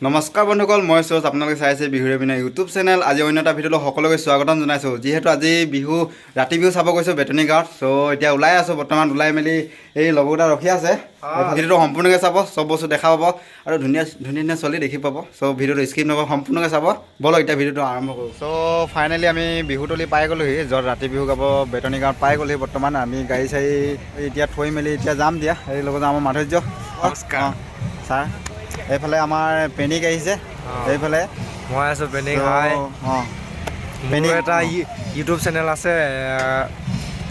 নমস্কাৰ বন্ধুসকল, মই সৌজ। আপোনালোকে চাই আছে বিহুৰে বিনা ইউটিউব চেনেল। আজি অন্য এটা ভিডিঅ'লৈ সকলোকে স্বাগতম জনাইছোঁ। যিহেতু আজি বিহু ৰাতি বিহু চাব গৈছোঁ বেতনী গাঁৱত। চ' এতিয়া ওলাই আছোঁ, বৰ্তমান ওলাই মেলি এই লগৰটা ৰখি আছে। ভিডিঅ'টো সম্পূৰ্ণকৈ চাব, চব বস্তু দেখা পাব আৰু ধুনীয়া ধুনীয়া ছোৱালী দেখি পাব। চ' ভিডিঅ'টো স্কিপ নকৰিব, সম্পূৰ্ণকৈ চাব। ব'লক এতিয়া ভিডিঅ'টো আৰম্ভ কৰোঁ। চ' ফাইনেলি আমি বিহুতলি পাই গ'লোহি, য'ত ৰাতি বিহু গাব বেতনী গাঁৱত পাই গ'লোহি। বৰ্তমান আমি গাড়ী চাড়ী এতিয়া থৈ মেলি এতিয়া যাম দিয়া। এই লগত আমাৰ মাধুৰ্য নমস্কাৰ ছাৰ। এইফালে আমাৰ পেনিক আহিছে, এইফালে মই আছোঁ পেনিক। হাই, মোৰ এটা ইউটিউব চেনেল আছে,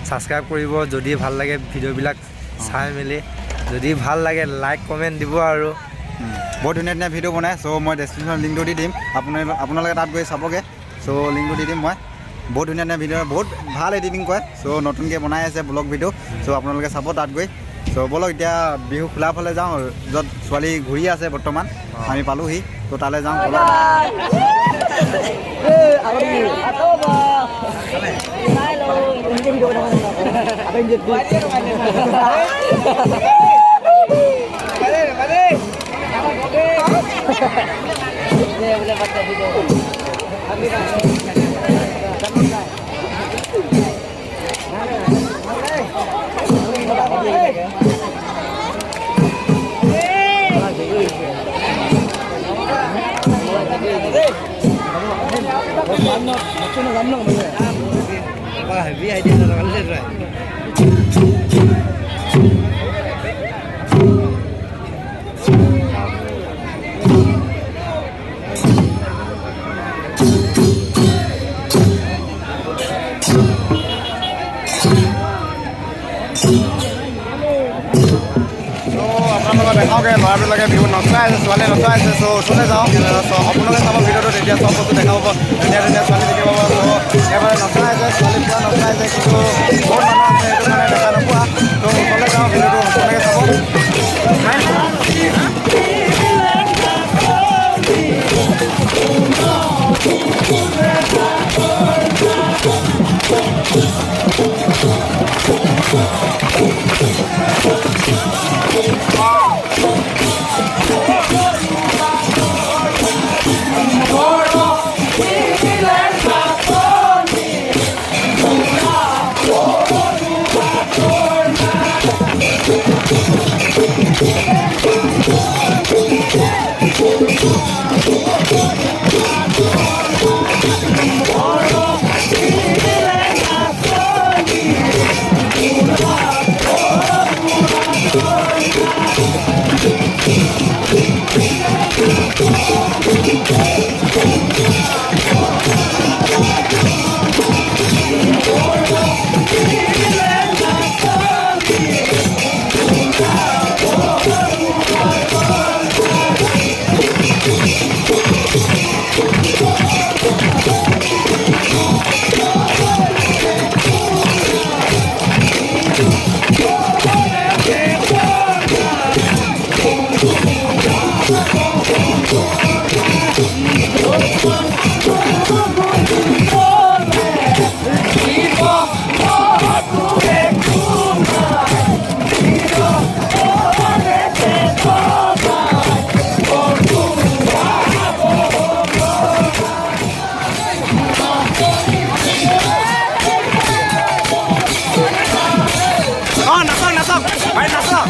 ছাবস্ক্ৰাইব কৰিব যদি ভাল লাগে ভিডিঅ'বিলাক চাই মেলি। যদি ভাল লাগে লাইক কমেণ্ট দিব আৰু বহুত ধুনীয়া ধুনীয়া ভিডিঅ' বনায়। চ' মই ডেছক্ৰিপশ্যন লিংকটো দি দিম, আপোনালোকে তাত গৈ চাবগৈ। চ' লিংকটো দি দিম মই। বহুত ধুনীয়া ধুনীয়া ভিডিঅ', বহুত ভাল এডিটিং কৰে। চ' নতুনকৈ বনাই আছে ব্লগ ভিডিঅ'। চ' আপোনালোকে চাব তাত গৈ। চ' ব'লক এতিয়া বিহু খোলা ফালে যাওঁ, য'ত ছোৱালী ঘূৰি আছে বৰ্তমান। আমি পালোহি, ত' তালৈ যাওঁ। আপোনালোকে দেখাওঁগৈ, ল'ৰাবিলাকে বিহু নচুৱাই আছে, ছোৱালীয়ে নচুৱাই আছে। চ' ওচৰলৈ যাওঁ, আপোনালোকে চাব ভিডিঅ'টো, তেতিয়া চব বস্তু দেখা পাব। ধুনীয়া ধুনীয়া ছোৱালী দেখি পাব। চ' এবাৰ নচুৱাই আছে, ছোৱালী পুৰা নচুৱাই আছে, কিন্তু বহুত মানুহ আছে, সেইটো কাৰণে দেখা নোপোৱা। ত' ওচৰলৈ যাওঁ, ভিডিঅ'টো আপোনালোকে চাব। নাচক ভাই, নাচক।